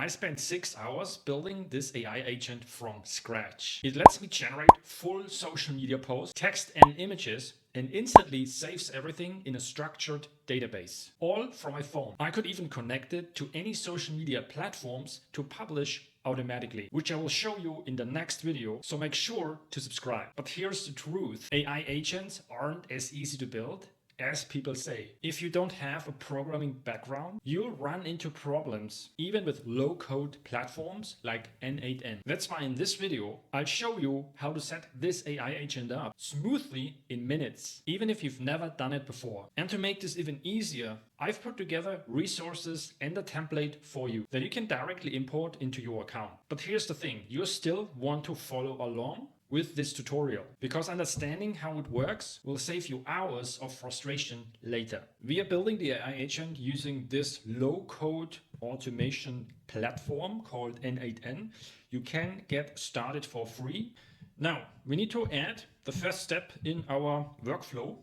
I spent 6 hours building this AI agent from scratch. It lets me generate full social media posts, text and images, and instantly saves everything in a structured database, all from my phone. I could even connect it to any social media platforms to publish automatically, which I will show you in the next video, so make sure to subscribe. But here's the truth: AI agents aren't as easy to build as people say. If you don't have a programming background, you'll run into problems even with low-code platforms like N8N. That's why in this video, I'll show you how to set this AI agent up smoothly in minutes, even if you've never done it before. And to make this even easier, I've put together resources and a template for you that you can directly import into your account. But here's the thing: you still want to follow along with this tutorial, because understanding how it works will save you hours of frustration later. We are building the AI agent using this low-code automation platform called N8N. You can get started for free. Now, we need to add the first step in our workflow.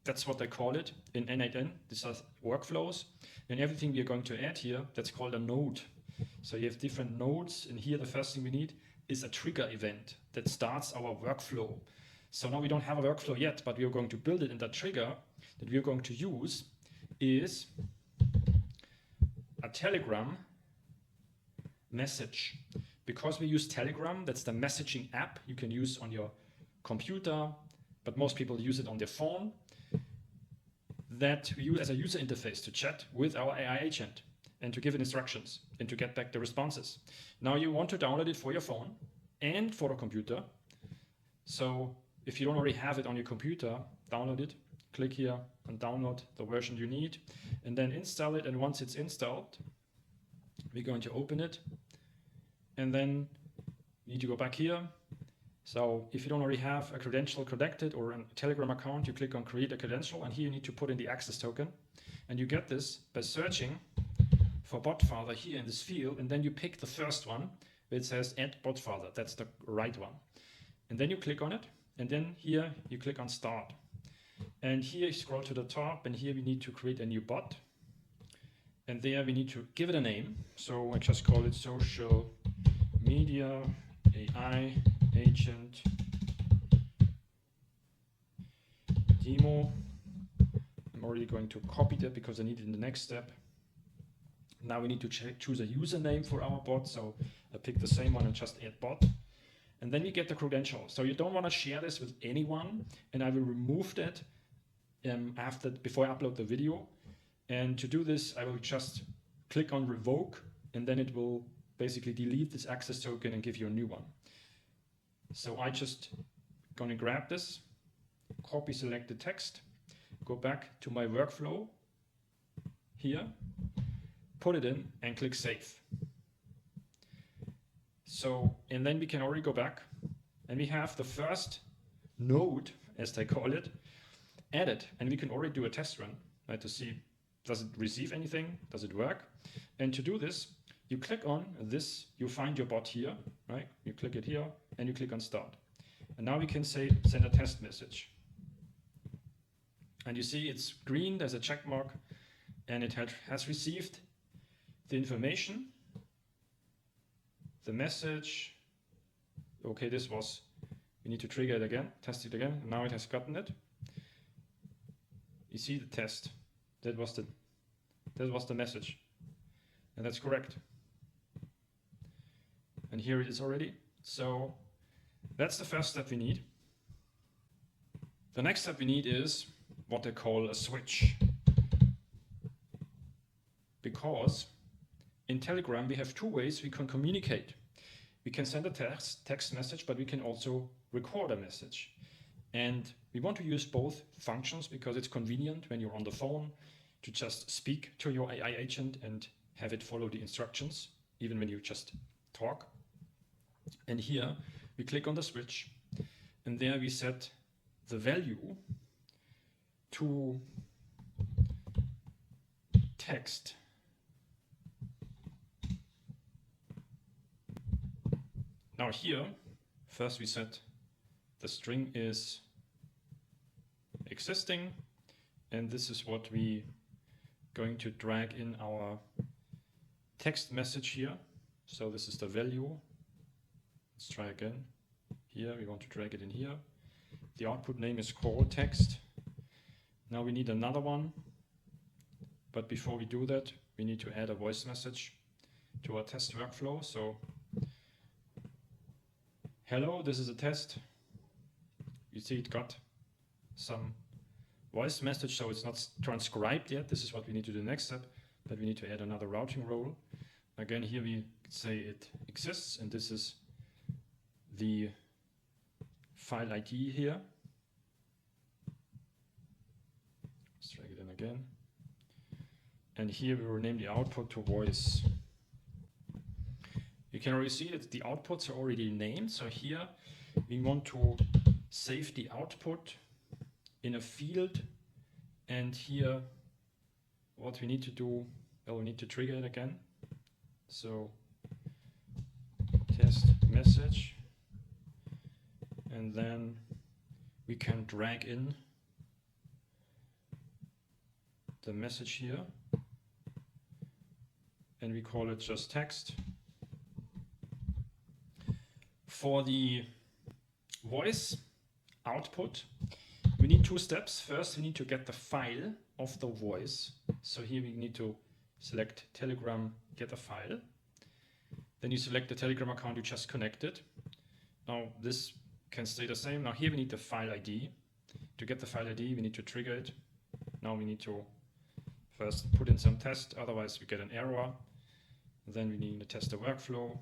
That's what they call it in N8N. These are workflows, and everything we are going to add here, that's called a node. So you have different nodes, and here the first thing we need is a trigger event that starts our workflow. So now we don't have a workflow yet, but we are going to build it, and the trigger that we are going to use is a Telegram message. Because we use Telegram, that's the messaging app you can use on your computer, but most people use it on their phone, that we use as a user interface to chat with our AI agent and to give it instructions and to get back the responses. Now you want to download it for your phone and for the computer. So if you don't already have it on your computer, download it, click here and download the version you need, and then install it. And once it's installed, we're going to open it, and then you need to go back here. So if you don't already have a credential connected or a Telegram account, you click on create a credential, and here you need to put in the access token, and you get this by searching for botfather here in this field, and then you pick the first one where it says add botfather. That's the right one. And then you click on it, and then here you click on start. And here you scroll to the top, and here we need to create a new bot. And there we need to give it a name. So I just call it social media AI agent demo. I'm already going to copy that because I need it in the next step. Now we need to choose a username for our bot. So I pick the same one and just add bot. And then we get the credential. So you don't want to share this with anyone. And I will remove that before I upload the video. And to do this, I will just click on revoke, and then it will basically delete this access token and give you a new one. So I just gonna grab this, copy selected text, go back to my workflow here, put it in and click save. So, and then we can already go back, and we have the first node, as they call it, added, and we can already do a test run, right, to see, does it receive anything, does it work? And to do this, you click on this, you find your bot here, right? You click it here, and you click on start. And now we can say send a test message. And you see it's green, there's a check mark, and it has received the information, the message. Okay, this was, we need to trigger it again, test it again. Now it has gotten it. You see the test. That was the message, and that's correct. And here it is already. So that's the first step we need. The next step we need is what they call a switch. Because in Telegram we have two ways we can communicate. We can send a text message, but we can also record a message. And we want to use both functions because it's convenient when you're on the phone to just speak to your AI agent and have it follow the instructions, even when you just talk. And here we click on the switch, and there we set the value to text. Now here, first we set the string is existing, and this is what we going to drag in our text message here. So this is the value. Let's try again. Here, we want to drag it in here. The output name is call text. Now we need another one. But before we do that, we need to add a voice message to our test workflow. So, hello, this is a test. You see it got some voice message, so it's not transcribed yet. This is what we need to do next step, but we need to add another routing role. Again, here we say it exists, and this is the file ID here. Let's drag it in again. And here we will name the output to voice. You can already see that the outputs are already named. So here we want to save the output in a field. And here what we need to do, well, we need to trigger it again. So test message. And then we can drag in the message here. And we call it just text. For the voice output, we need two steps. First, we need to get the file of the voice. So here we need to select Telegram, get a file. Then you select the Telegram account you just connected. Now this can stay the same. Now here we need the file ID. To get the file ID, we need to trigger it. Now we need to first put in some test, otherwise we get an error. Then we need to test the workflow.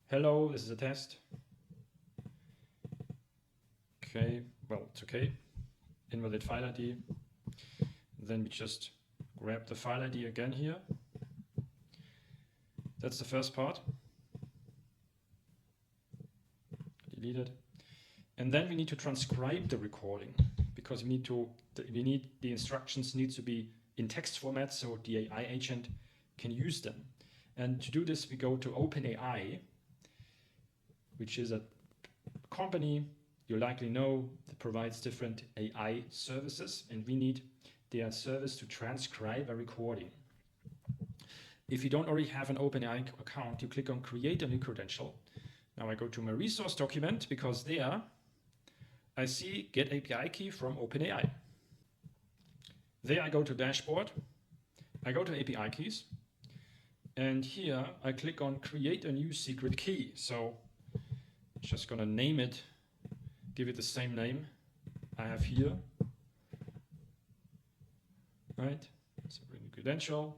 Hello, this is a test. Okay, well, it's okay. Invalid file ID. Then we just grab the file ID again here. That's the first part. Delete it. And then we need to transcribe the recording because we need the instructions need to be in text format so the AI agent can use them. And to do this, we go to OpenAI, which is a company you likely know that provides different AI services, and we need their service to transcribe a recording. If you don't already have an OpenAI account, you click on Create a new credential. Now I go to my resource document because there I see Get API Key from OpenAI. There I go to Dashboard, I go to API Keys, and here I click on Create a new secret key. So I'm just gonna name it, give it the same name I have here. Right, so bring the credential.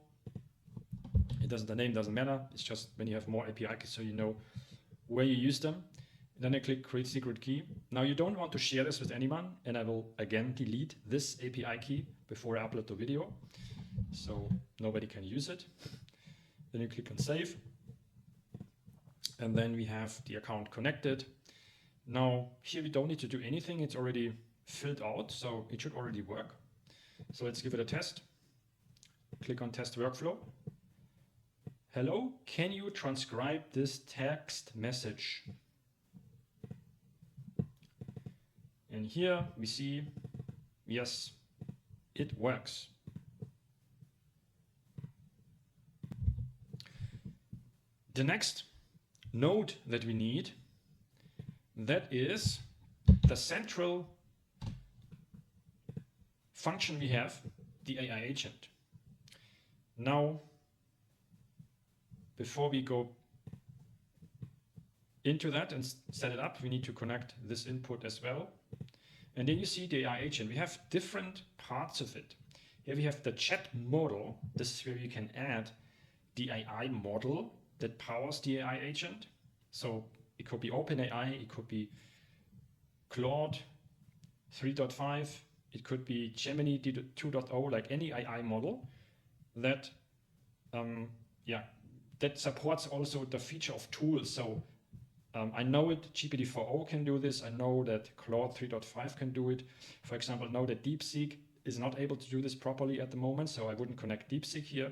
The name doesn't matter, it's just when you have more API keys so you know where you use them. Then I click Create Secret Key. Now you don't want to share this with anyone, and I will again delete this API key before I upload the video, so nobody can use it. Then you click on Save, and then we have the account connected. Now here we don't need to do anything, it's already filled out, so it should already work. So let's give it a test. Click on Test Workflow. Hello, can you transcribe this text message? And here we see, yes, it works. The next node that we need, that is the central function we have, the AI agent. Now, before we go into that and set it up, we need to connect this input as well. And then you see the AI agent. We have different parts of it. Here we have the chat model. This is where you can add the AI model that powers the AI agent. So it could be OpenAI, it could be Claude 3.5, it could be Gemini 2.0, like any AI model that, that supports also the feature of tools. So I know it, GPT-4o can do this. I know that Claude 3.5 can do it. For example, I know that DeepSeek is not able to do this properly at the moment, so I wouldn't connect DeepSeek here,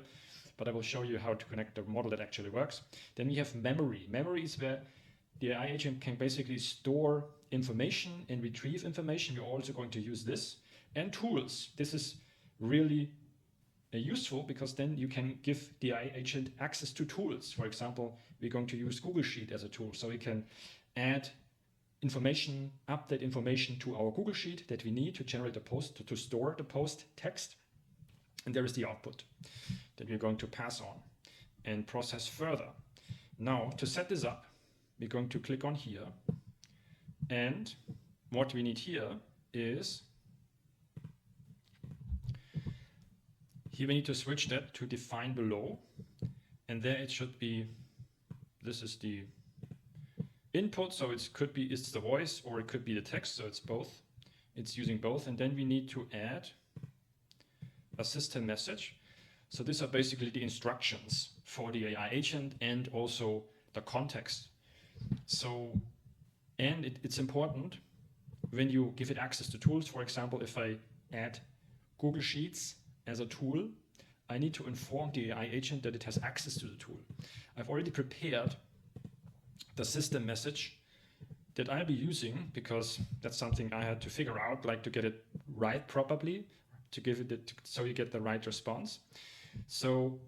but I will show you how to connect the model that actually works. Then we have memory. Memory is where the AI agent can basically store information and retrieve information. We're also going to use this. And tools. This is really useful because then you can give the AI agent access to tools. For example, we're going to use Google Sheet as a tool, so we can add information, update information to our Google Sheet that we need to generate a post, to store the post text. And there is the output that we're going to pass on and process further. Now, to set this up, we're going to click on here. And what we need here is, here we need to switch that to define below. And there it should be, this is the input, so it could be, it's the voice or it could be the text, so it's both. It's using both. And then we need to add a system message. So these are basically the instructions for the AI agent and also the context. So, and it's important when you give it access to tools. For example, if I add Google Sheets as a tool, I need to inform the AI agent that it has access to the tool. I've already prepared the system message that I'll be using because that's something I had to figure out, like to get it right properly, to give it so you get the right response. So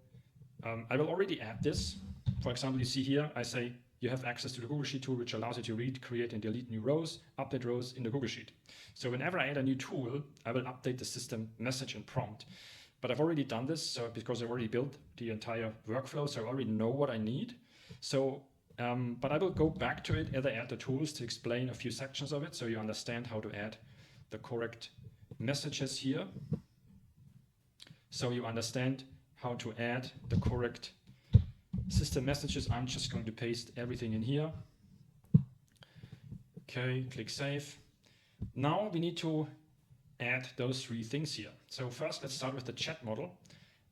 I will already add this. For example, you see here, I say you have access to the Google Sheet tool, which allows you to read, create, and delete new rows, update rows in the Google Sheet. So whenever I add a new tool, I will update the system message and prompt. But I've already done this because I've already built the entire workflow, so I already know what I need. So, but I will go back to it as I add the tools to explain a few sections of it, so you understand how to add the correct messages here. So you understand how to add the correct system messages. I'm just going to paste everything in here. Okay, click save. Now we need to add those three things here. So first, let's start with the chat model.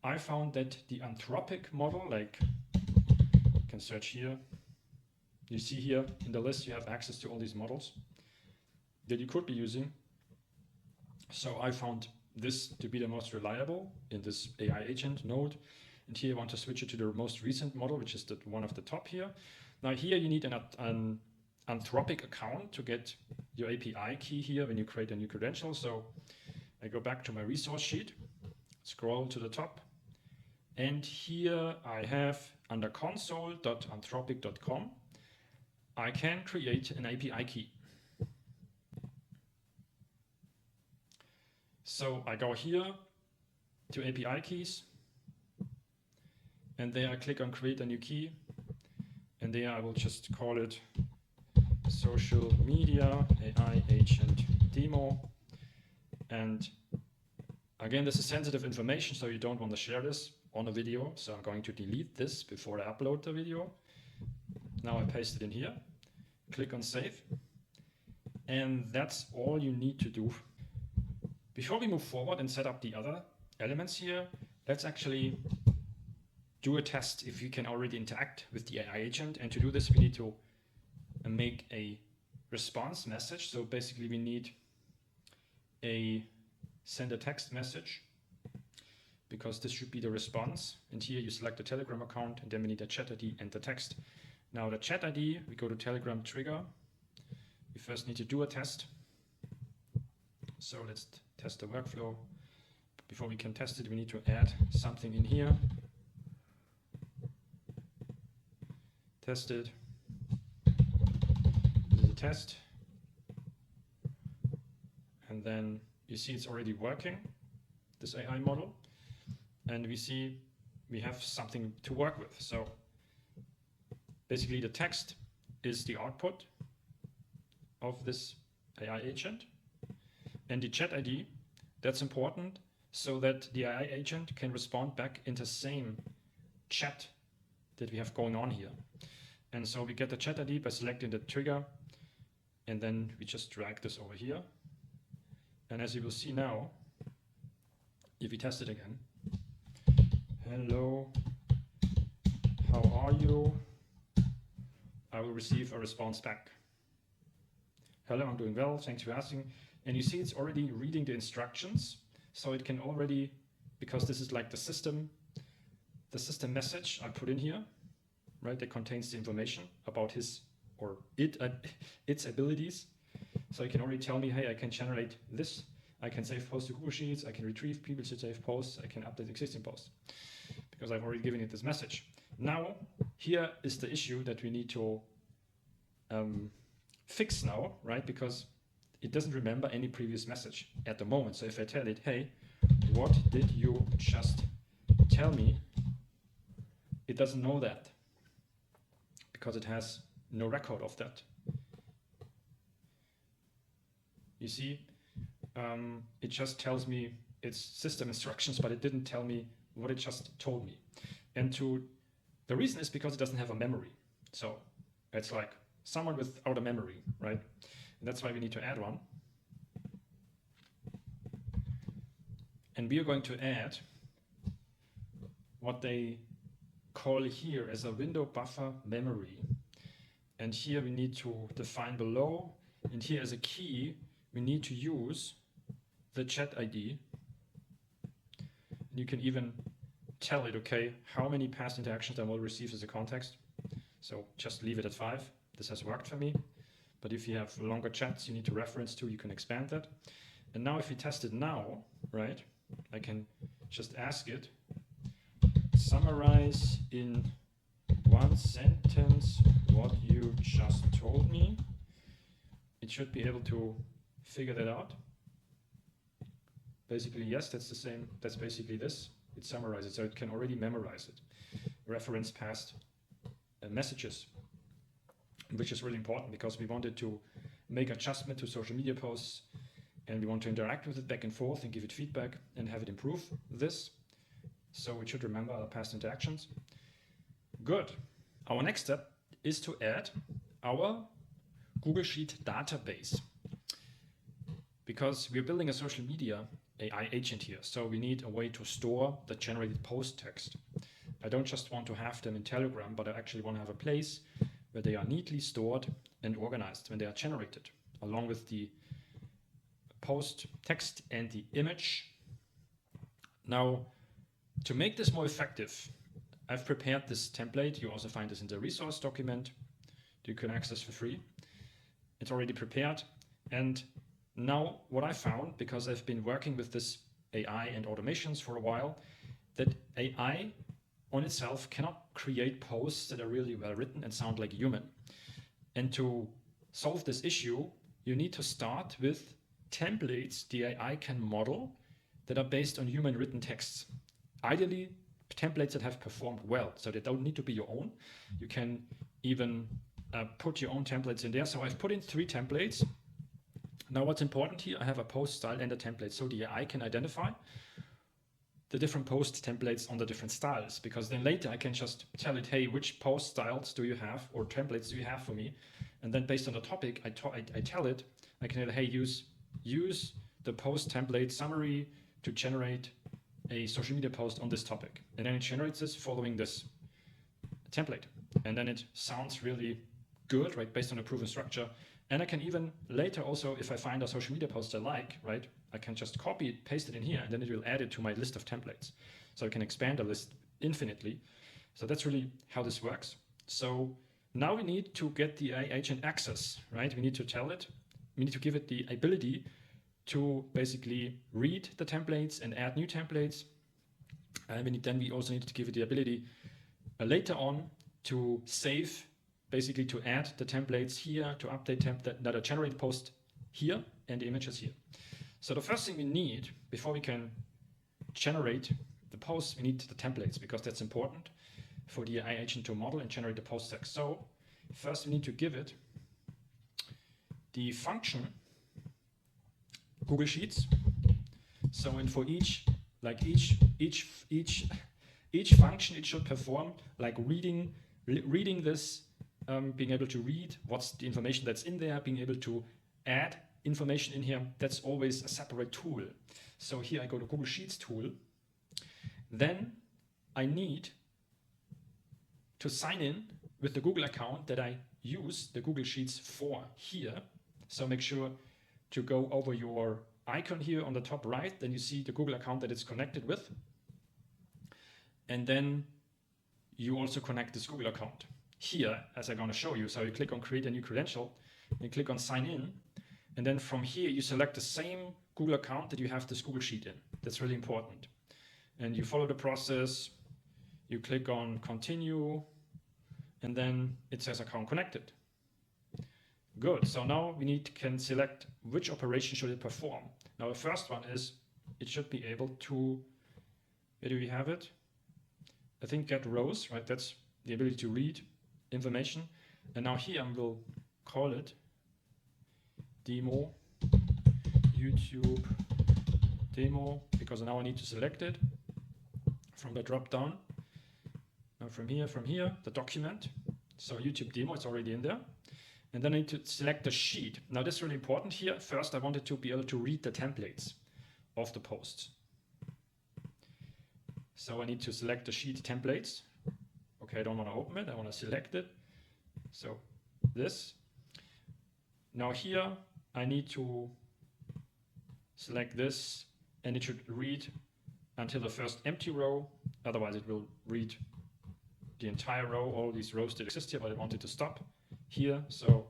I found that the Anthropic model, like you can search here. You see here in the list, you have access to all these models that you could be using. So I found this to be the most reliable in this AI agent node. And here I want to switch it to the most recent model, which is the one of the top here. Now here you need an Anthropic account to get your API key here when you create a new credential. So I go back to my resource sheet, scroll to the top, and here I have under console.anthropic.com, I can create an API key. So I go here to API keys, and there I click on create a new key, and there I will just call it social media AI agent demo. And again, this is sensitive information, so you don't want to share this on a video. So I'm going to delete this before I upload the video. Now I paste it in here, click on save, and that's all you need to do. Before we move forward and set up the other elements here, let's actually do a test if we can already interact with the AI agent. And to do this, we need to make a response message. So basically we need send a text message, because this should be the response. And here you select the Telegram account, and then we need a chat ID and the text. Now the chat ID, we go to Telegram trigger. We first need to do a test. So let's test the workflow. Before we can test it, we need to add something in here. Test it. This is a test. And then you see it's already working, this AI model. And we see we have something to work with. So basically the text is the output of this AI agent. And the chat ID, that's important so that the AI agent can respond back in the same chat that we have going on here. And so we get the chat ID by selecting the trigger, and then we just drag this over here. And as you will see now, if we test it again, hello, how are you? I will receive a response back. Hello, I'm doing well, thanks for asking. And you see it's already reading the instructions. So it can already, because this is like the system message I put in here, right? That contains the information about his or its abilities. So you can already tell me, hey, I can generate this I can save posts to Google Sheets, I can retrieve previously saved posts, I can update existing posts because I've already given it this message. Now, here is the issue that we need to fix now, right? Because it doesn't remember any previous message at the moment. So if I tell it, hey, what did you just tell me? It doesn't know that because it has no record of that. You see, it just tells me its system instructions, but it didn't tell me what it just told me. And the reason is because it doesn't have a memory. So it's like someone without a memory, right? And that's why we need to add one. And we are going to add what they call here as a window buffer memory. And here we need to define below, and here as a key, we need to use the chat ID. And you can even tell it, okay, how many past interactions I will receive as a context. So just leave it at 5. This has worked for me. But if you have longer chats you need to reference to, you can expand that. And now if we test it now, right, I can just ask it, summarize in 1 sentence what you just told me. It should be able to figure that out. Basically, yes, that's the same. That's basically this. It summarizes, so it can already memorize it. Reference past messages, which is really important because we wanted to make adjustment to social media posts and we want to interact with it back and forth and give it feedback and have it improve this. So it should remember our past interactions. Good. Our next step is to add our Google Sheet database because we're building a social media AI agent here. So we need a way to store the generated post text. I don't just want to have them in Telegram, but I actually want to have a place where they are neatly stored and organized when they are generated, along with the post text and the image. Now, to make this more effective, I've prepared this template. You also find this in the resource document you can access for free. It's already prepared. And now what I found, because I've been working with this AI and automations for a while, that AI on itself cannot create posts that are really well written and sound like human. And to solve this issue, you need to start with templates the AI can model that are based on human written texts. Ideally, templates that have performed well, so they don't need to be your own. You can even put your own templates in there. So I've put in 3 templates. Now what's important here, I have a post style and a template, so the AI can identify the different post templates on the different styles, because then later I can just tell it, hey, which post styles do you have or templates do you have for me? And then based on the topic, I tell it, I can tell, hey, use the post template summary to generate a social media post on this topic. And then it generates this following this template. And then it sounds really good, right, based on a proven structure. And I can even later also, if I find a social media post I like, right, I can just copy it, paste it in here, and then it will add it to my list of templates. So I can expand the list infinitely. So that's really how this works. So now we need to get the AI agent access, right? We need to tell it, we need to give it the ability to basically read the templates and add new templates. And we also need to give it the ability later on to save, basically to add the templates here, to update that are generated post here and the images here. So the first thing we need before we can generate the posts, we need the templates, because that's important for the AI agent to model and generate the post text. So first we need to give it the function Google Sheets. So and for each function it should perform, like reading this, being able to read what's the information that's in there, being able to add information in here. That's always a separate tool. So here I go to Google Sheets tool. Then I need to sign in with the Google account that I use the Google Sheets for here. So make sure to go over your icon here on the top right, then you see the Google account that it's connected with. And then you also connect this Google account here, as I'm going to show you. So you click on create a new credential, and click on sign in, And then from here, you select the same Google account that you have this Google Sheet in. That's really important. And you follow the process, you click on continue, and then it says account connected. Good, so now we can select which operation should it perform. Now the first one is, it should be able to, where do we have it? I think get rows, right? That's the ability to read information. And now here I will call it demo, YouTube demo, because now I need to select it from the drop down. Now from here, the document. So YouTube demo, it's already in there. And then I need to select the sheet. Now this is really important here. First, I wanted to be able to read the templates of the posts. So I need to select the sheet templates. Okay, I don't want to open it, I want to select it. So this. Now here, I need to select this, and it should read until the first empty row. Otherwise it will read the entire row. All these rows still exist here, but I wanted to stop here. So,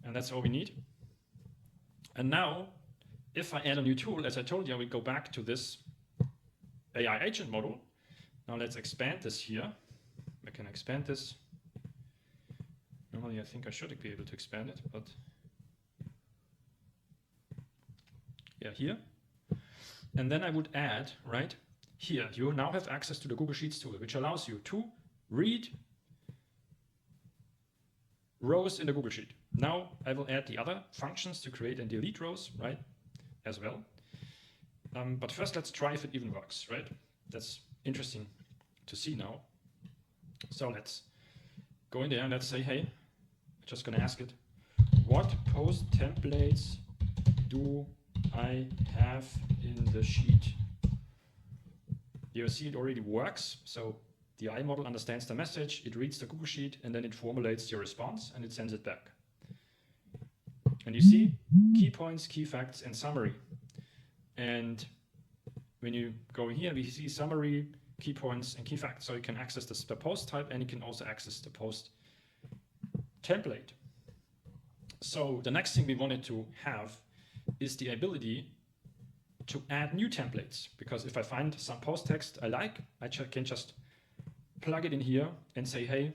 and that's all we need. And now, if I add a new tool, as I told you, I will go back to this AI agent model. Now let's expand this here. I can expand this. Normally I think I should be able to expand it, but yeah, here. And then I would add, right, here, you now have access to the Google Sheets tool, which allows you to read rows in the Google Sheet. Now I will add the other functions to create and delete rows, right, as well. But first let's try if it even works, right? That's interesting to see now. So let's go in there and let's say, hey, I'm just gonna ask it, what post templates do I have in the sheet? You see it already works. So the AI model understands the message, it reads the Google Sheet, and then it formulates your response and it sends it back. And you see key points, key facts, and summary. And when you go here, we see summary, key points, and key facts. So you can access the post type, and you can also access the post template. So the next thing we wanted to have is the ability to add new templates, because if I find some post text I like, I can just plug it in here and say, hey,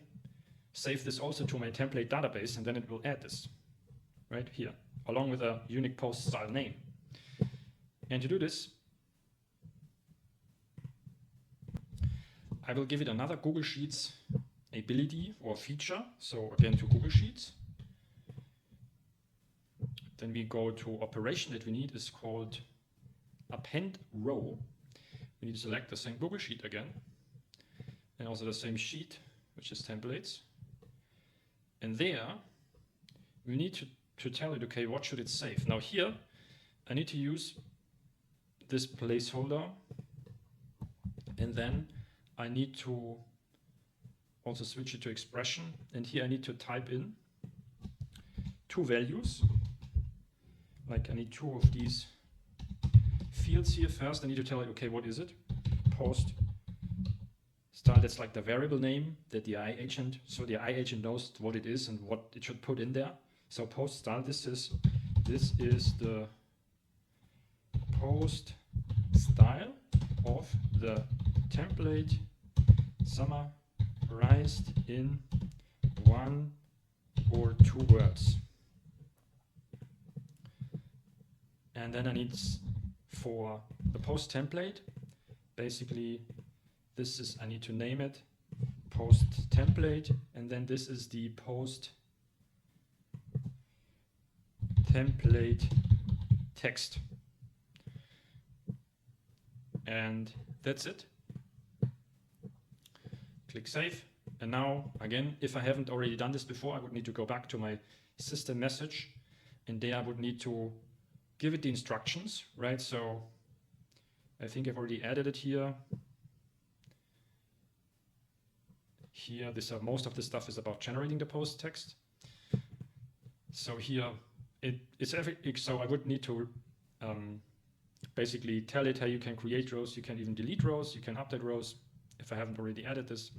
save this also to my template database, and then it will add this right here, along with a unique post style name. And to do this, I will give it another Google Sheets ability or feature. So again, to Google Sheets. Then we go to operation that we need is called append row. We need to select the same Google Sheet again, and also the same sheet, which is templates. And there we need to tell it, okay, what should it save? Now here, I need to use this placeholder, and then I need to also switch it to expression. And here I need to type in two values. Like I need two of these fields here. First, I need to tell it, okay, what is it? Post style, that's like the variable name that the AI agent, so the AI agent knows what it is and what it should put in there. So post style, this is the post style of the template summarized in 1 or 2 words. And then I need, for the post template, basically this is, I need to name it post template, and then this is the post template text. And that's it. Click save. And now again, if I haven't already done this before, I would need to go back to my system message, and there I would need to give it the instructions, right? So I think I've already added it here. Here, most of this stuff is about generating the post text. So here, so I would need to basically tell it how you can create rows, you can even delete rows, you can update rows, if I haven't already added this.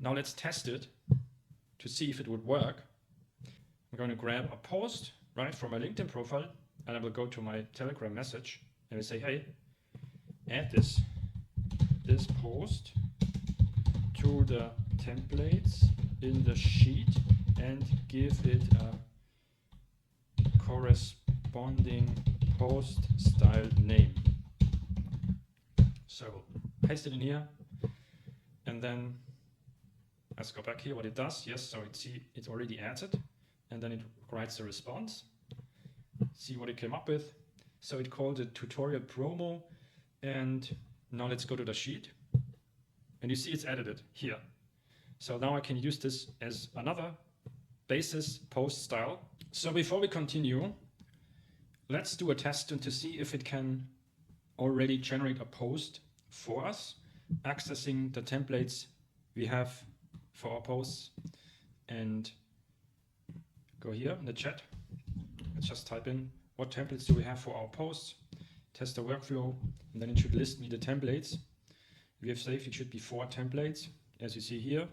Now let's test it to see if it would work. I'm going to grab a post, right, from my LinkedIn profile, and I will go to my Telegram message and we say, hey, add this post to the templates in the sheet and give it a corresponding post style name. So we'll paste it in here, and then let's go back here what it does. Yes, so it already adds it, and then it writes a response. See what it came up with. So it called it tutorial promo, and now let's go to the sheet, and you see it's edited here. So now I can use this as another basis post style. So before we continue, let's do a test to see if it can already generate a post for us, accessing the templates we have for our posts. And go here in the chat. Let's just type in what templates do we have for our posts, test the workflow, and then it should list me the templates. We have saved, it should be 4 templates, as you see here.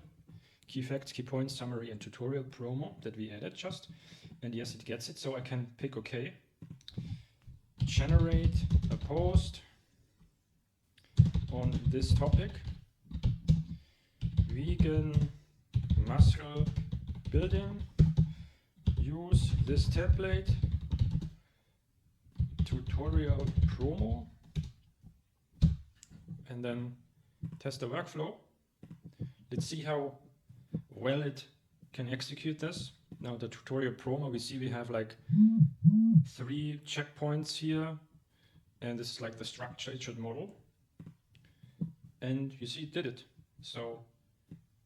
Key facts, key points, summary, and tutorial promo that we added just. And yes, it gets it, so I can pick OK. Generate a post on this topic. Vegan muscle building. Use this template. Tutorial promo. And then test the workflow. Let's see how well it can execute this. Now the tutorial promo, we see we have like 3 checkpoints here, and this is like the structure it should model. And you see it did it. So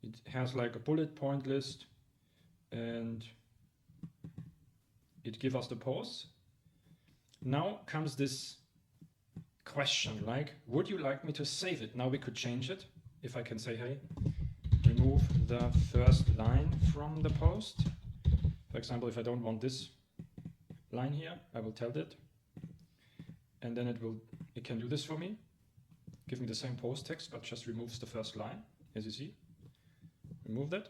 it has like a bullet point list, and it gives us the posts. Now comes this question, like, would you like me to save it? Now we could change it. If I can say, hey, remove the first line from the post. For example, if I don't want this line here, I will tell it, and then it can do this for me, give me the same post text, but just removes the first line, as you see. Remove that.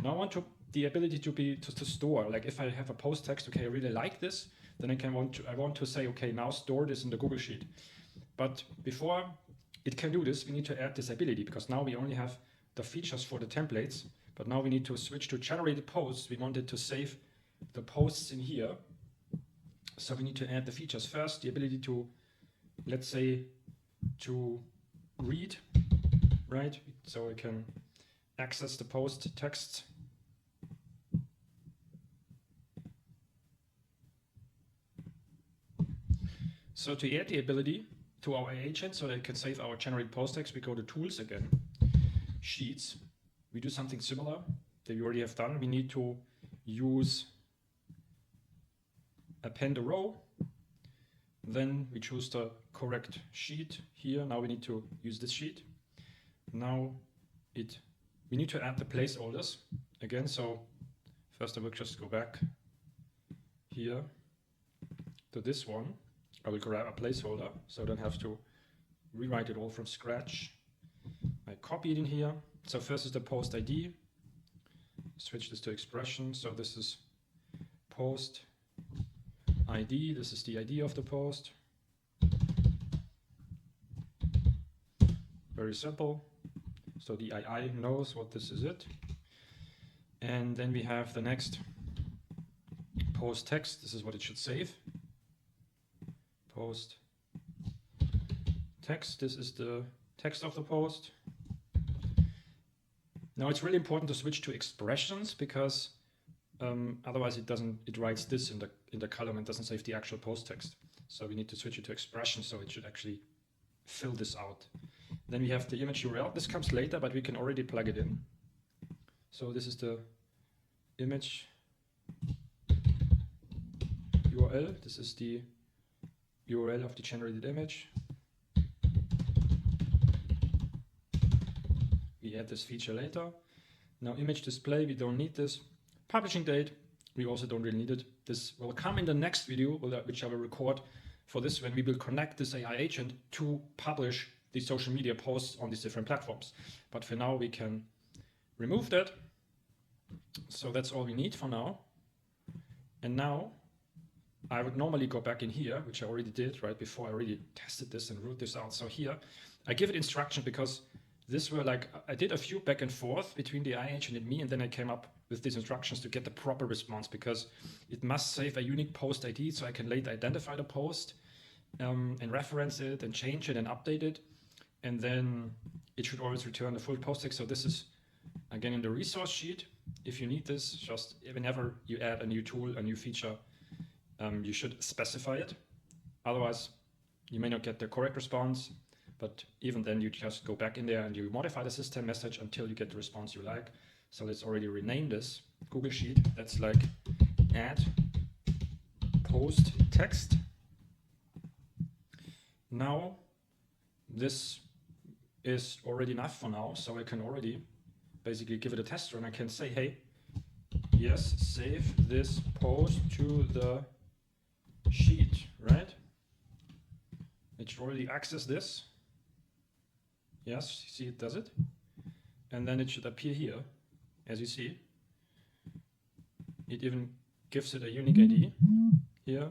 Now I want the ability to store. Like if I have a post text, okay, I really like this, then I want to say, okay, now store this in the Google Sheet. But before it can do this, we need to add this ability, because now we only have the features for the templates, but now we need to switch to generated posts. We wanted to save the posts in here. So we need to add the features first, the ability to, let's say, to read, right? So we can access the post text. So to add the ability to our agent so that it can save our generated post text, we go to tools again, sheets. We do something similar that we already have done. We need to use append a row. Then we choose the correct sheet here. Now we need to use this sheet. Now we need to add the placeholders again. So first I will just go back here to this one. I will grab a placeholder so I don't have to rewrite it all from scratch. I copy it in here. So first is the post ID. Switch this to expression. So this is post ID. This is the ID of the post. Very simple. So the II knows what this is it. And then we have the next post text. This is what it should save. Post text. This is the text of the post. Now it's really important to switch to expressions, because otherwise it writes this in the column and doesn't save the actual post text. So we need to switch it to expressions, so it should actually fill this out. Then we have the image URL. This comes later, but we can already plug it in. So this is the image URL. This is the URL of the generated image. We add this feature later. Now image display, we don't need this. Publishing date, we also don't really need it. This will come in the next video, which I will record for this, when we will connect this AI agent to publish the social media posts on these different platforms. But for now, we can remove that. So that's all we need for now. And now I would normally go back in here, which I already did right before I already tested this and wrote this out. So here I give it instruction because this were like, I did a few back and forth between the AI agent and me, and then I came up with these instructions to get the proper response, because it must save a unique post ID so I can later identify the post and reference it and change it and update it. And then it should always return the full post text. So this is again in the resource sheet. If you need this, just whenever you add a new tool, a new feature, you should specify it. Otherwise, you may not get the correct response. But even then, you just go back in there and you modify the system message until you get the response you like. So let's already rename this Google Sheet. That's like add post text. Now, this is already enough for now. So I can already basically give it a test run. I can say, hey, yes, save this post to the sheet, right? It should already access this. Yes, you see it does it. And then it should appear here, as you see. It even gives it a unique ID here.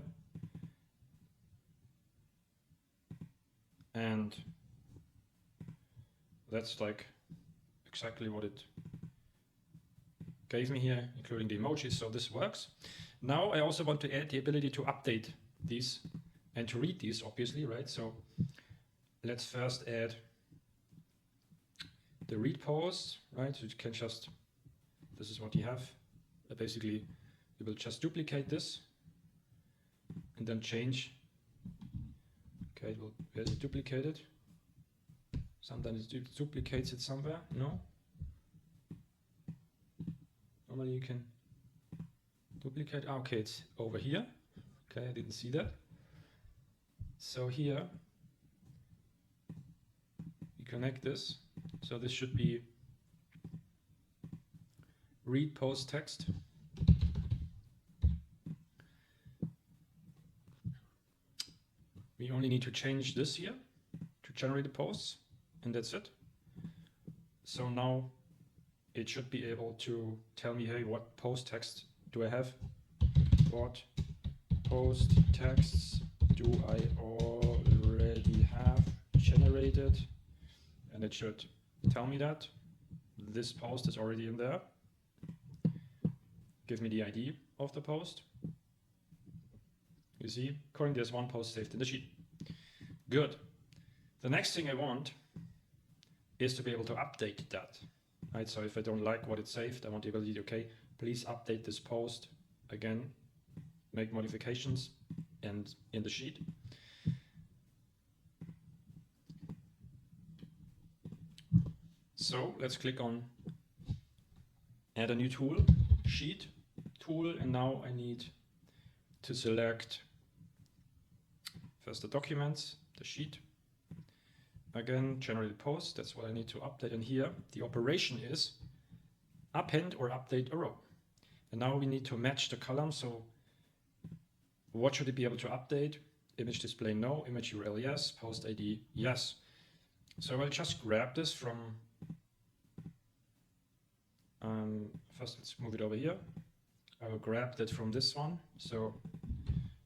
And that's like exactly what it gave me here, including the emojis, so this works. Now I also want to add the ability to update these and to read these, obviously, right? So let's first add the read post, right? So you can just, this is what you have. Basically, you will just duplicate this and then change. Okay, it will duplicate it. Sometimes it duplicates it somewhere. No? Normally you can duplicate. Okay, it's over here. Okay, I didn't see that. So here, you connect this. So this should be read post text. We only need to change this here to generate the posts, and that's it. So now it should be able to tell me, hey, what post text do I have? What post texts do I already have generated? And it should tell me that this post is already in there. Give me the ID of the post. You see, currently there's one post saved in the sheet. Good. The next thing I want is to be able to update that. Right? So if I don't like what it saved, I want the ability to, okay, please update this post again, make modifications and in the sheet. So let's click on add a new tool, sheet tool, and now I need to select first the documents, the sheet, again generate post, that's what I need to update, and here the operation is append or update a row. And now we need to match the column, so what should it be able to update? Image display no, image URL yes, post ID yes. So I'll just grab this from first let's move it over here. I will grab that from this one. So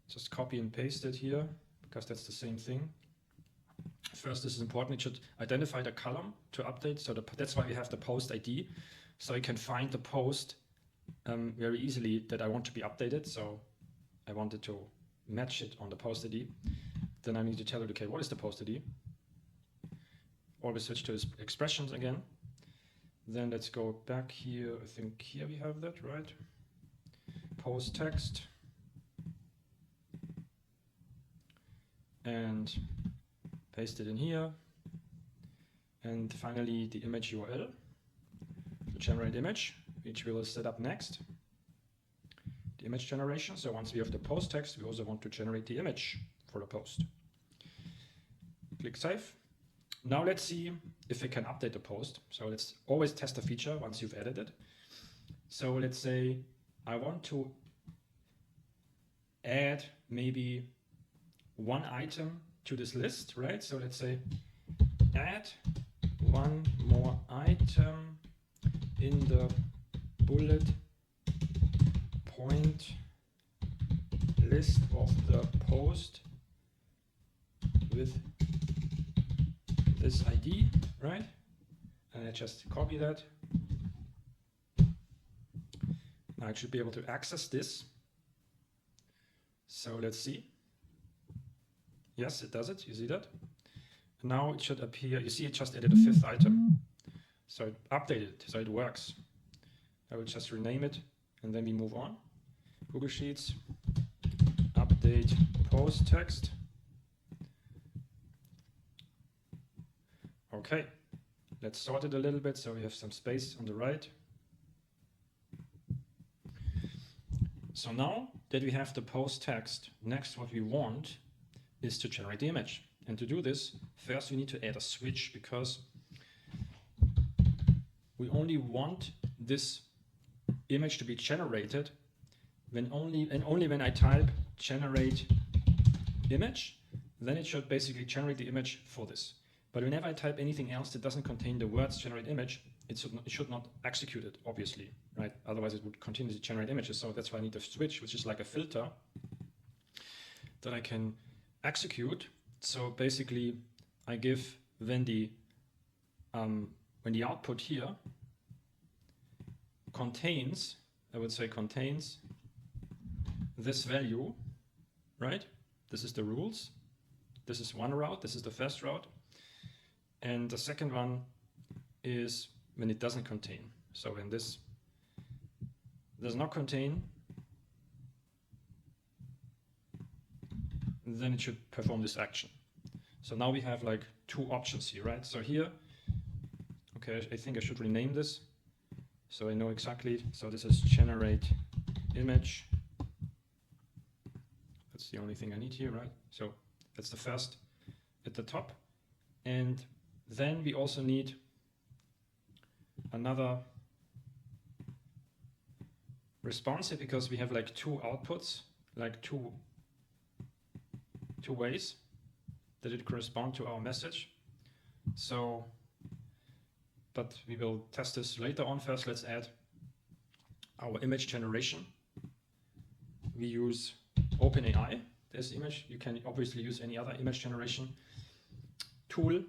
just copy and paste it here because that's the same thing. First, this is important. It should identify the column to update. So that's why we have the post ID. So I can find the post very easily that I want to be updated. So I wanted to match it on the post ID. Then I need to tell it, okay, what is the post ID? Always switch to expressions again. Then let's go back here. I think here we have that, right? Post text. And paste it in here. And finally, the image URL, the generate image, which we will set up next. The image generation. So once we have the post text, we also want to generate the image for the post. Click Save. Now let's see if we can update the post. So let's always test the feature once you've added it. So let's say I want to add maybe one item to this list, right? So let's say add one more item in the bullet point list of the post with this ID, right? And I just copy that. Now I should be able to access this. So let's see. Yes, it does it. You see that? Now it should appear. You see, it just added a 5th item. So it updated, so it works. I will just rename it and then we move on. Google Sheets, update post text. Okay, let's sort it a little bit so we have some space on the right. So now that we have the post text, next what we want is to generate the image. And to do this, first we need to add a switch, because we only want this image to be generated when only when I type generate image, then it should basically generate the image for this. But whenever I type anything else that doesn't contain the words generate image, it should not execute it, obviously, right? Otherwise it would continue to generate images. So that's why I need a switch, which is like a filter that I can execute. So basically I give when the output here contains, I would say contains this value, right? This is the rules. This is one route, this is the first route. And the second one is when it doesn't contain. So when this does not contain, then it should perform this action. So now we have like two options here, right? So here, okay, I think I should rename this so I know exactly. So this is generate image. That's the only thing I need here, right? So that's the first at the top. And then we also need another responsive, because we have like two outputs, like two ways that it corresponds to our message. So, but we will test this later on. First, let's add our image generation. We use OpenAI, this image. You can obviously use any other image generation tool,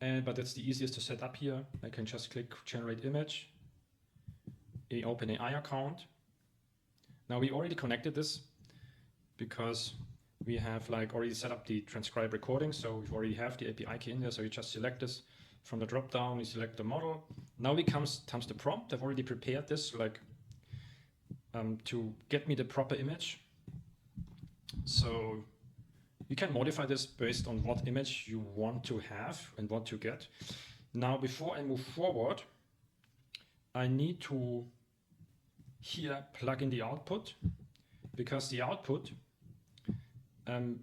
but that's the easiest to set up here. I can just click generate image, a OpenAI account. Now we already connected this because we have like already set up the transcribe recording, so we already have the API key in there. So you just select this from the drop down, you select the model. Now comes the prompt. I've already prepared this like to get me the proper image. So you can modify this based on what image you want to have and want to get. Now, before I move forward, I need to here plug in the output, because the output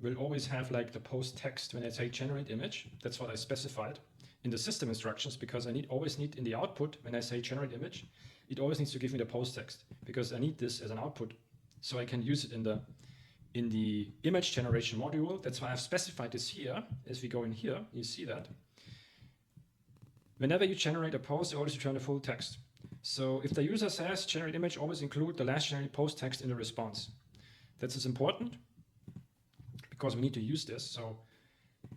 will always have like the post text when I say generate image. That's what I specified in the system instructions, because I always need in the output, when I say generate image, it always needs to give me the post text, because I need this as an output so I can use it in the image generation module. That's why I've specified this here. As we go in here, you see that whenever you generate a post, you always return the full text. So if the user says generate image, always include the last generated post text in the response. That's important because we need to use this. So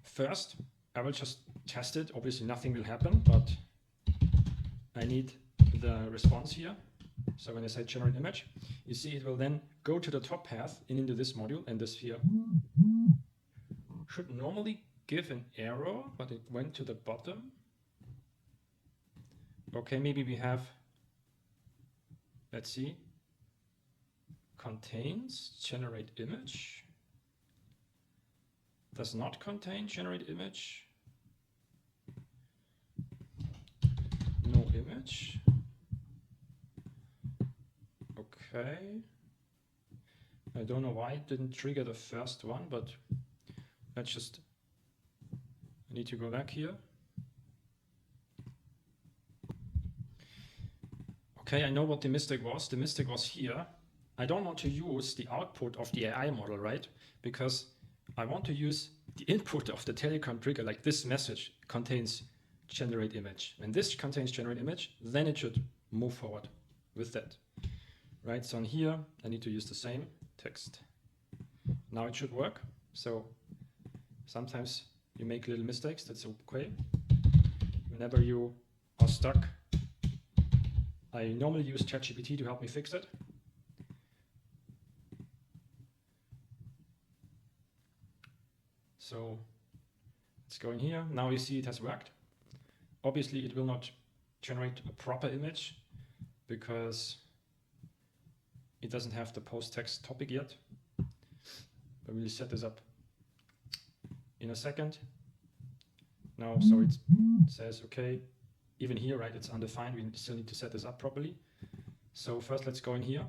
first, I will just test it. Obviously nothing will happen, but I need the response here. So when I say generate image, you see it will then go to the top path into this module, and this here should normally give an error, but it went to the bottom. Okay, maybe we have, let's see, contains generate image, does not contain generate image, no image. Okay, I don't know why it didn't trigger the first one, but let's just, I need to go back here. Okay, I know what the mistake was. The mistake was here. I don't want to use the output of the AI model, right? Because I want to use the input of the Telegram trigger, like this message contains generate image. When this contains generate image, then it should move forward with that. Right, so on here, I need to use the same text now it should work. So sometimes you make little mistakes, that's okay. Whenever you are stuck, I normally use ChatGPT to help me fix it. So let's go in here. Now you see it has worked. Obviously it will not generate a proper image because it doesn't have the post text topic yet. But we'll set this up in a second. Now, so it says, okay, even here, right, it's undefined. We still need to set this up properly. So first let's go in here.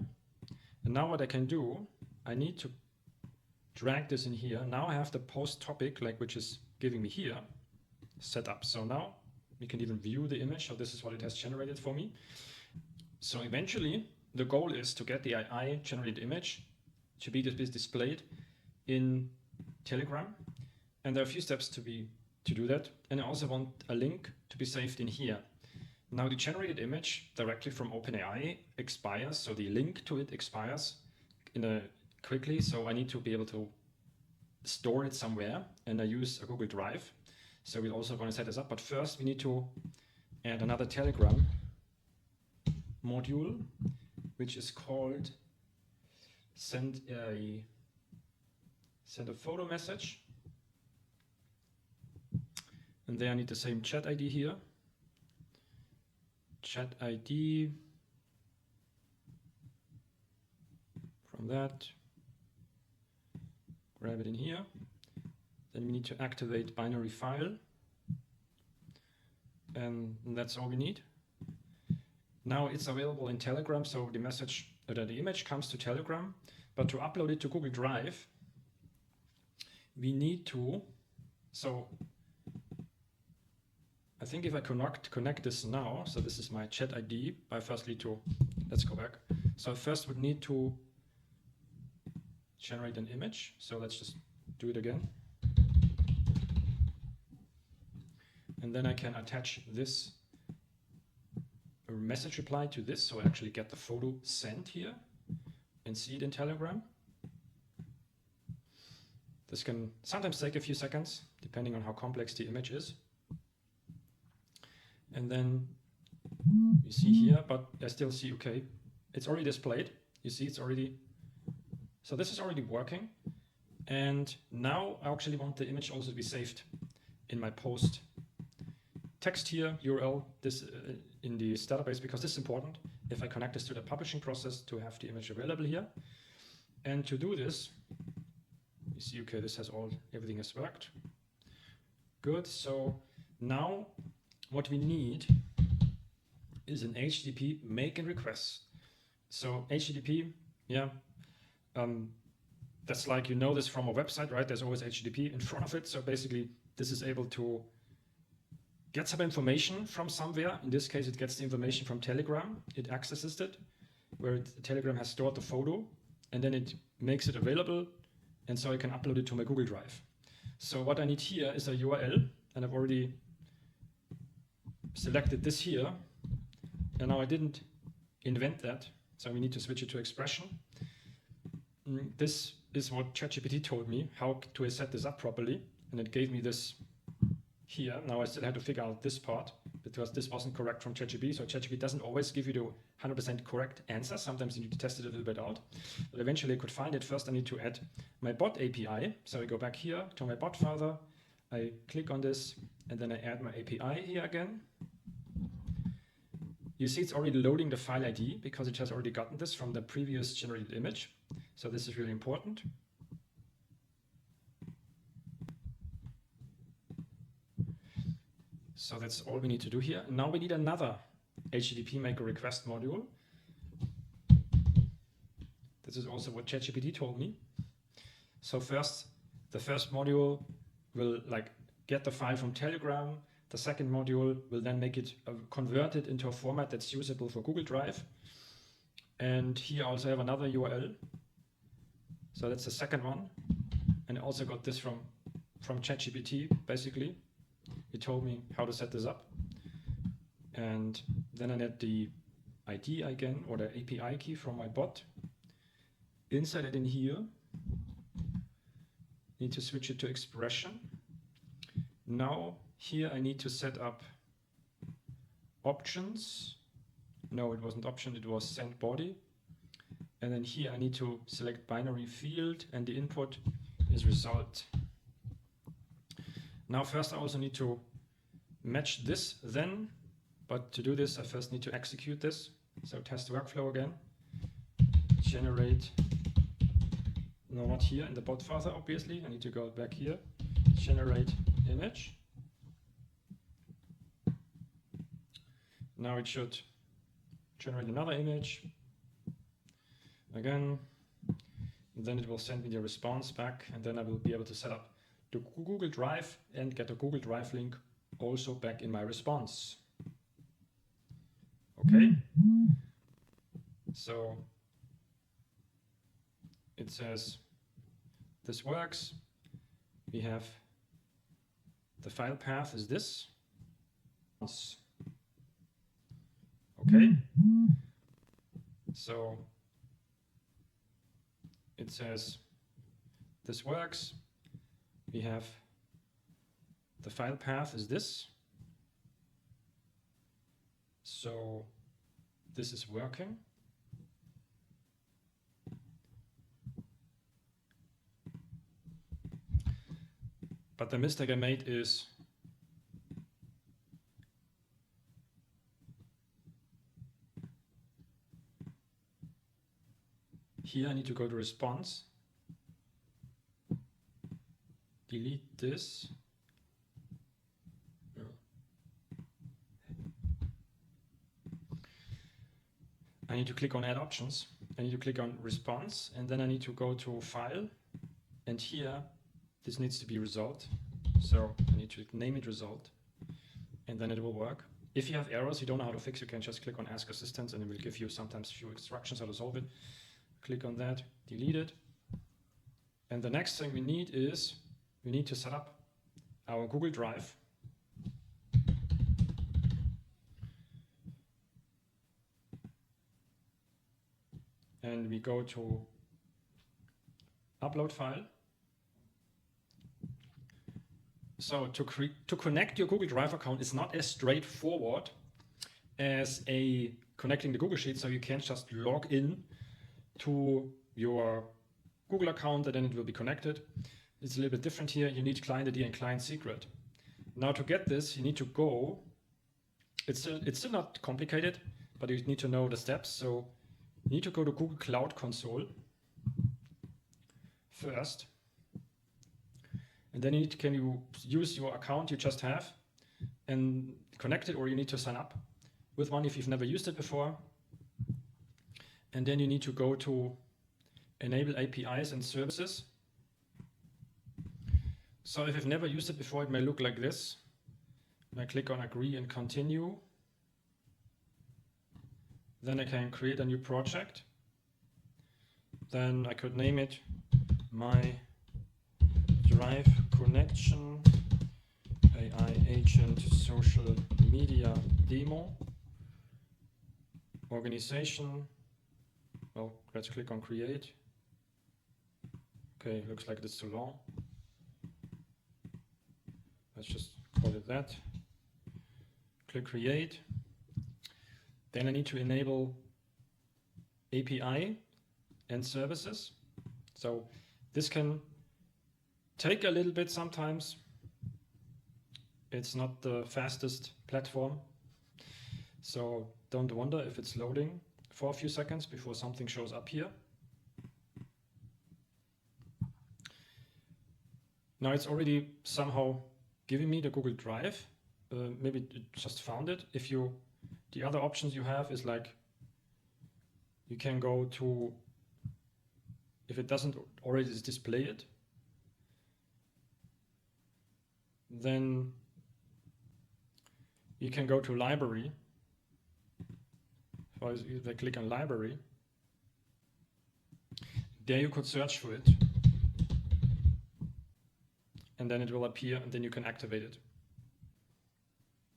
And now what I can do, I need to drag this in here. Now I have the post topic, like which is giving me here, set up. So now we can even view the image. So this is what it has generated for me. So eventually the goal is to get the AI generated image to be displayed in Telegram. And there are a few steps to do that. And I also want a link to be saved in here. Now the generated image directly from OpenAI expires. So the link to it expires quickly. So I need to be able to store it somewhere, and I use a Google Drive. So we're also going to set this up. But first we need to add another Telegram module, which is called send a photo message. And there I need the same chat ID here. Chat ID. From that, grab it in here. Then we need to activate binary file. And that's all we need. Now it's available in Telegram, so the message, the image comes to Telegram. But to upload it to Google Drive, we need to, so I think if I connect this now, so this is my chat ID, I first need to, let's go back. So I first would need to generate an image. So let's just do it again. And then I can attach this message reply to this. So I actually get the photo sent here and see it in Telegram. This can sometimes take a few seconds, depending on how complex the image is. And then you see here, but I still see, okay, it's already displayed. You see it's already, so this is already working. And now I actually want the image also to be saved in my post text here, URL, this in the database, because this is important. If I connect this to the publishing process to have the image available here. And to do this, you see, okay, this has everything has worked. Good, so now what we need is an HTTP make and request. So HTTP, yeah, that's like, you know this from a website, right? There's always HTTP in front of it. So basically this is able to get some information from somewhere. In this case, it gets the information from Telegram. It accesses it, where Telegram has stored the photo, and then it makes it available. And so I can upload it to my Google Drive. So what I need here is a URL, and I've already selected this here. And now I didn't invent that, so we need to switch it to expression. This is what ChatGPT told me, how to set this up properly. And it gave me this here. Now I still had to figure out this part because this wasn't correct from ChatGPT. So ChatGPT doesn't always give you the 100% correct answer. Sometimes you need to test it a little bit out. But eventually I could find it. First I need to add my bot API. So I go back here to my bot further. I click on this and then I add my API here again. You see it's already loading the file ID because it has already gotten this from the previous generated image. So this is really important. So that's all we need to do here. Now we need another HTTP make a request module. This is also what ChatGPT told me. So first, the first module will get the file from Telegram. The second module will then make it convert it into a format that's usable for Google Drive. And here I also have another URL. So that's the second one. And I also got this from ChatGPT, basically. He told me how to set this up. And then I need the ID again, or the API key from my bot. Insert it in here. Need to switch it to expression. Now here I need to set up options. No, it wasn't option, it was send body. And then here I need to select binary field and the input is result. Now first I also need to match this then, but to do this I first need to execute this. So test workflow again, generate, no, not here in the bot further obviously, I need to go back here, generate image. Now it should generate another image again, and then it will send me the response back, and then I will be able to set up the Google Drive and get a Google Drive link also back in my response. Okay, so it says this works. We have the file path is this. Okay, so it says this works. We have the file path is this. So this is working. But the mistake I made is here I need to go to response, delete this. No. I need to click on add options. I need to click on response, and then I need to go to file, and here this needs to be result. So I need to name it result, and then it will work. If you have errors you don't know how to fix, you can just click on ask assistance and it will give you sometimes a few instructions how to solve it. Click on that, delete it. And the next thing we need is we need to set up our Google Drive. And we go to upload file. So to connect your Google Drive account is not as straightforward as connecting the Google Sheet, so you can't just log in to your Google account and then it will be connected. It's a little bit different here. You need client ID and client secret. Now to get this, you need to go, it's still not complicated, but you need to know the steps. So you need to go to Google Cloud Console first. And then can you use your account you just have and connect it, or you need to sign up with one if you've never used it before. And then you need to go to enable APIs and services. So if you've never used it before, it may look like this. I click on agree and continue. Then I can create a new project. Then I could name it my Drive Connection AI Agent Social Media Demo. Organization. Well, let's click on create. Okay, looks like it's too long. Let's just call it that. Click create. Then I need to enable API and services. So this can take a little bit sometimes. It's not the fastest platform. So don't wonder if it's loading for a few seconds before something shows up here. Now it's already somehow giving me the Google Drive. Maybe it just found it. The other options you have is like, you can go to, if it doesn't already display it, then you can go to library. So if I click on library, there you could search for it. And then it will appear and then you can activate it.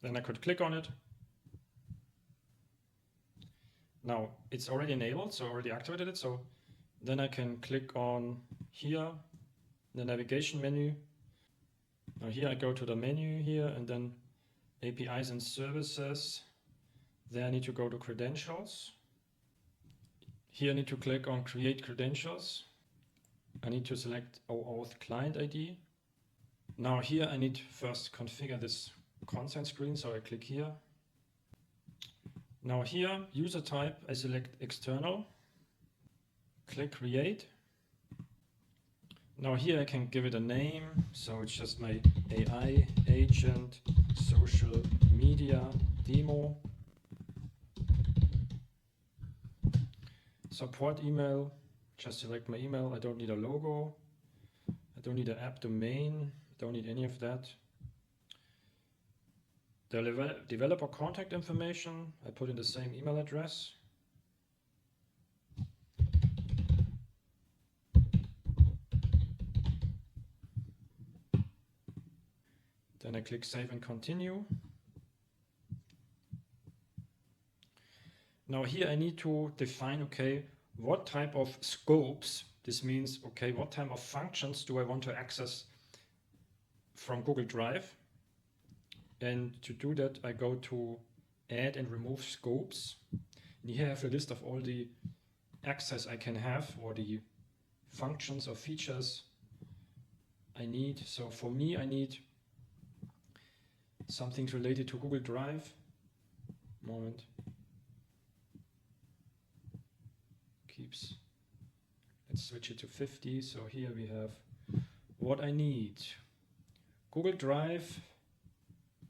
Then I could click on it. Now it's already enabled, so I already activated it. So then I can click on here the navigation menu. Now here I go to the menu here and then APIs and services. There I need to go to credentials. Here I need to click on create credentials. I need to select OAuth client ID. Now here I need first configure this consent screen, so I click here. Now here, user type, I select external, click create. Now here I can give it a name, so it's just my AI agent social media demo. Support email, just select my email. I don't need a logo. I don't need an app domain. I don't need any of that. The developer contact information, I put in the same email address. Then I click save and continue. Now here I need to define, okay, what type of scopes, this means, okay, what type of functions do I want to access from Google Drive? And to do that, I go to add and remove scopes. And here I have a list of all the access I can have, or the functions or features I need. So for me, I need something related to Google Drive. Moment. Keeps. Let's switch it to 50. So here we have what I need. Google Drive.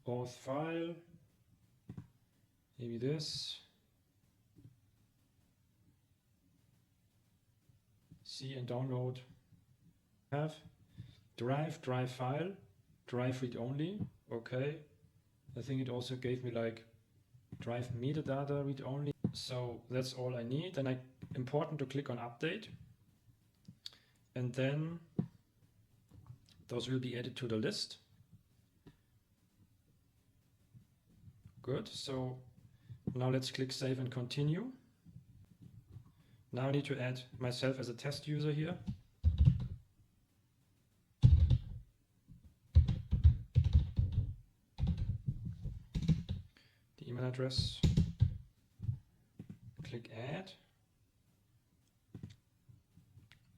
Auth file, maybe this, see and download, have drive file, drive read only, okay. I think it also gave me like drive metadata read only, so that's all I need. And important to click on update, and then those will be added to the list. Good, so now let's click save and continue. Now I need to add myself as a test user here. The email address, click add.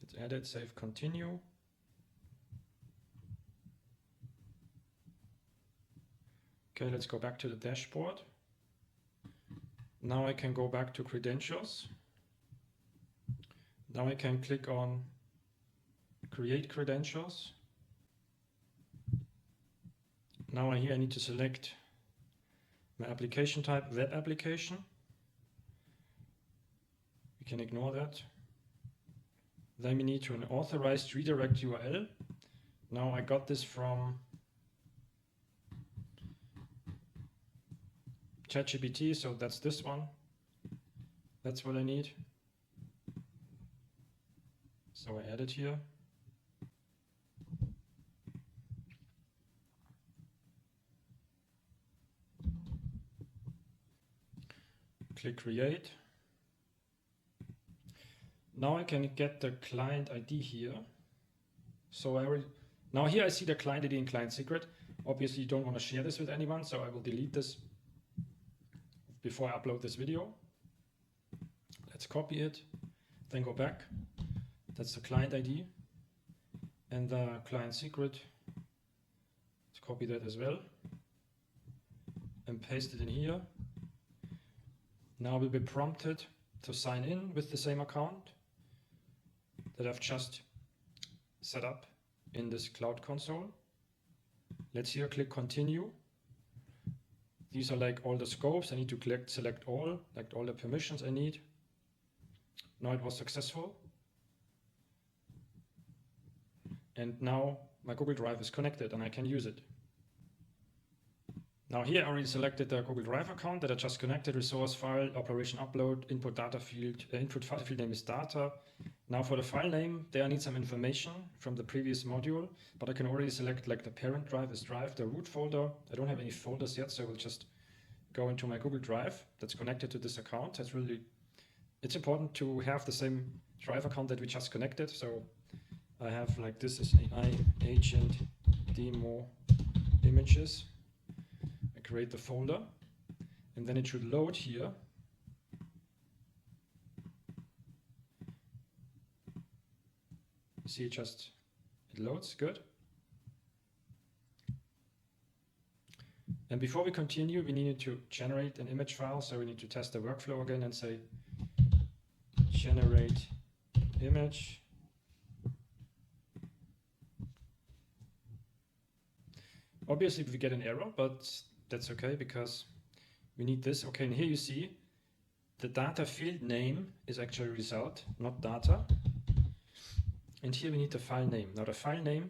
Let's add it, save, continue. Okay, let's go back to the dashboard. Now I can go back to credentials. Now I can click on create credentials. Now here I need to select my application type, web application. We can ignore that. Then we need to an authorized redirect URL. Now I got this from GPT, so that's this one. That's what I need. So I add it here. Click create. Now I can get the client ID here. So now here I see the client ID and client secret. Obviously you don't want to share this with anyone, so I will delete this before I upload this video. Let's copy it, then go back. That's the client ID and the client secret. Let's copy that as well and paste it in here. Now we'll be prompted to sign in with the same account that I've just set up in this cloud console. Let's here click continue. These are like all the scopes. I need to select all, like all the permissions I need. Now it was successful. And now my Google Drive is connected and I can use it. Now here I already selected the Google Drive account that I just connected, resource file, operation upload, input data field, input file field name is data. Now for the file name, there I need some information from the previous module, but I can already select like the parent drive is drive, the root folder. I don't have any folders yet, so I will just go into my Google Drive that's connected to this account. It's important to have the same Drive account that we just connected. So I have like this is AI agent demo images. I create the folder and then it should load here. See, it loads, good. And before we continue, we needed to generate an image file. So we need to test the workflow again and say generate image. Obviously we get an error, but that's okay because we need this. Okay, and here you see the data field name is actually result, not data. And here we need the file name. Now the file name,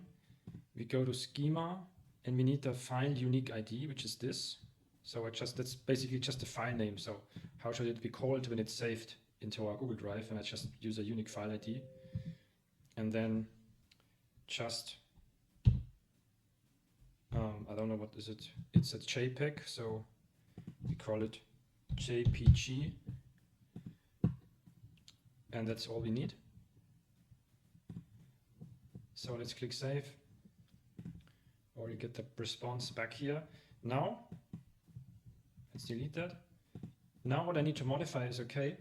we go to schema and we need the file unique ID, which is this. So that's basically just the file name. So how should it be called when it's saved into our Google Drive? And I just use a unique file ID. And then just, I don't know what is it. It's a JPEG, so we call it JPG. And that's all we need. So let's click save, or you get the response back here. Now, let's delete that. Now what I need to modify is, okay,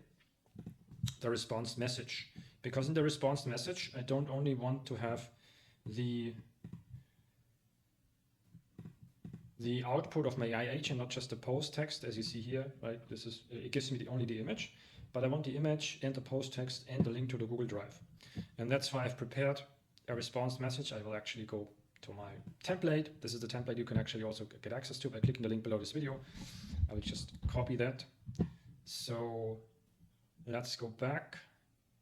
the response message. Because in the response message, I don't only want to have the output of my AI agent, not just the post text, as you see here, right? This is, it gives me only the image, but I want the image and the post text and the link to the Google Drive. And that's why I've prepared a response message. I will actually go to my template. This is the template you can actually also get access to by clicking the link below this video. I will just copy that. So let's go back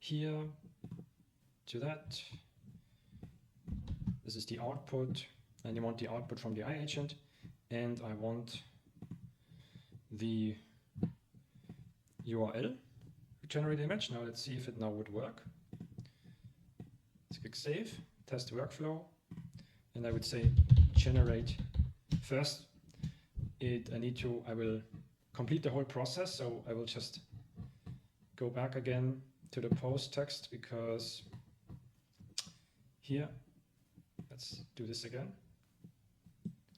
here to that. This is the output, and you want the output from the AI agent, and I want the URL to generate image. Now let's see if it now would work. Let's click save, test the workflow, and I would say generate first. I will complete the whole process, so I will just go back again to the post text, because here, let's do this again.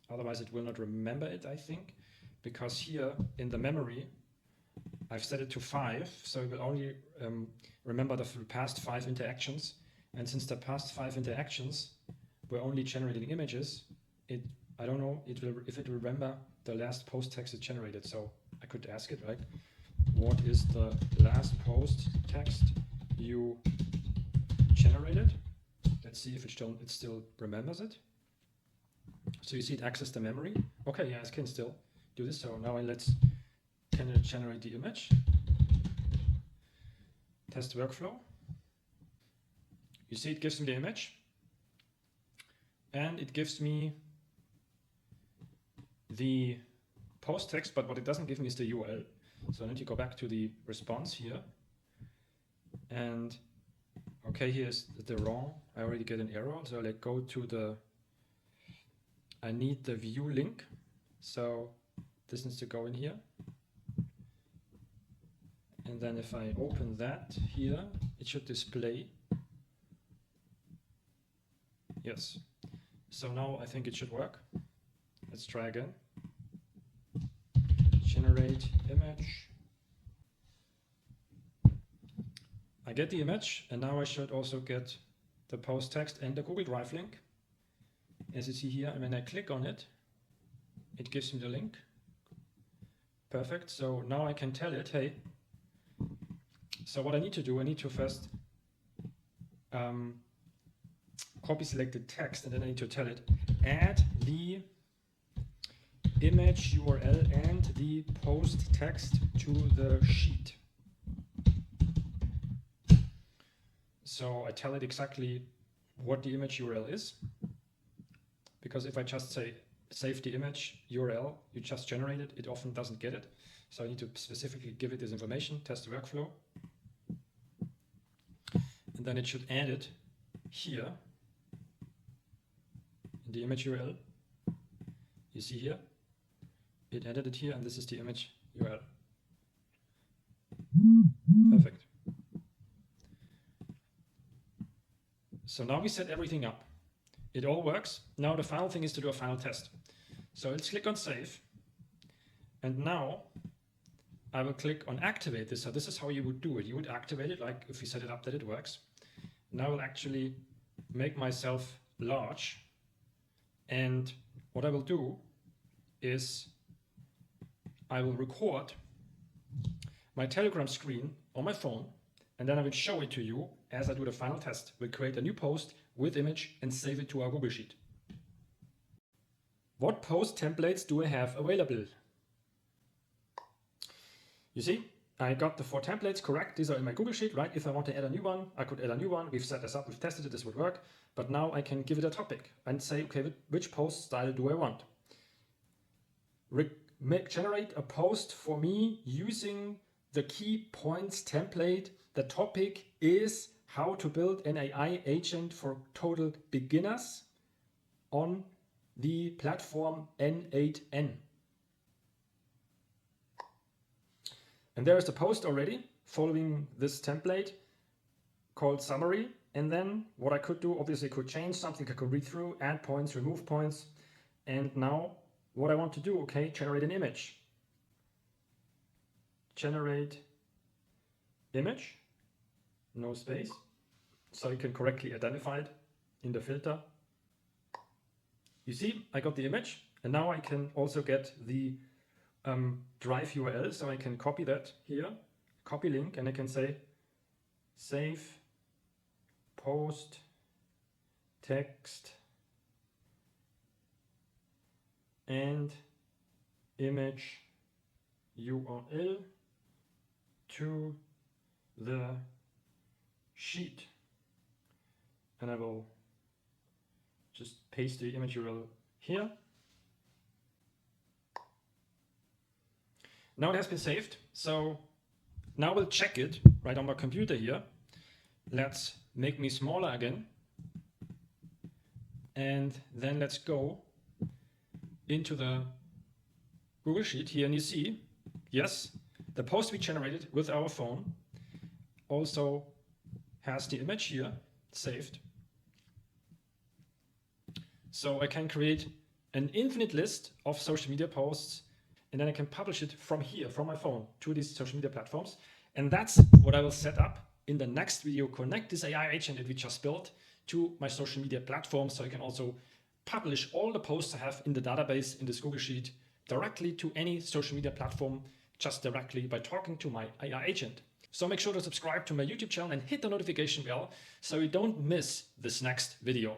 Otherwise it will not remember it, I think, because here in the memory I've set it to 5, so it will only remember the past 5 interactions. And since the past 5 interactions were only generating images, I don't know if it will remember the last post text it generated. So I could ask it, right? What is the last post text you generated? Let's see if it still remembers it. So you see it accessed the memory. Okay, yeah, it can still do this. So now can it generate the image? Test workflow. You see it gives me the image, and it gives me the post text, but what it doesn't give me is the URL. So I need to go back to the response here, and okay, here's the wrong. I already get an error, so let's go to I need the view link, so this needs to go in here. And then if I open that here, it should display. Yes. So now I think it should work. Let's try again. Generate image. I get the image, and now I should also get the post text and the Google Drive link. As you see here, and when I click on it, it gives me the link. Perfect. So now I can tell it, hey, so what I need to do, I need to first copy selected text, and then I need to tell it, add the image URL and the post text to the sheet. So I tell it exactly what the image URL is, because if I just say save the image URL you just generated, it often doesn't get it. So I need to specifically give it this information, test the workflow, and then it should add it here in the image URL. You see here, it added it here, and this is the image URL. Perfect. So now we set everything up. It all works. Now the final thing is to do a final test. So let's click on save. And now I will click on activate this. So this is how you would do it. You would activate it like if you set it up that it works. Now I will actually make myself large. And what I will do is I will record my Telegram screen on my phone, and then I will show it to you as I do the final test. We'll create a new post with image and save it to our Google Sheet. What post templates do I have available? You see, I got the 4 templates correct. These are in my Google Sheet, right? If I want to add a new one, I could add a new one. We've set this up, we've tested it, this would work. But now I can give it a topic and say, okay, which post style do I want? Generate a post for me using the key points template. The topic is how to build an AI agent for total beginners on the platform N8N. And there is the post already following this template called summary. And then what I could do, obviously I could change something, I could read through, add points, remove points. And now what I want to do, okay, generate an image. Generate image, no space, so you can correctly identify it in the filter. You see, I got the image, and now I can also get the drive URL, so I can copy that here, copy link, and I can say save post text and image URL to the sheet, and I will just paste the image URL here. Now it has been saved, so now we'll check it right on my computer here. Let's make me smaller again, and then let's go into the Google Sheet here, and you see, yes, the post we generated with our phone also has the image here saved. So I can create an infinite list of social media posts, and then I can publish it from here, from my phone, to these social media platforms. And that's what I will set up in the next video. Connect this AI agent that we just built to my social media platform, so I can also publish all the posts I have in the database in this Google Sheet directly to any social media platform, just directly by talking to my AI agent. So make sure to subscribe to my YouTube channel and hit the notification bell so you don't miss this next video.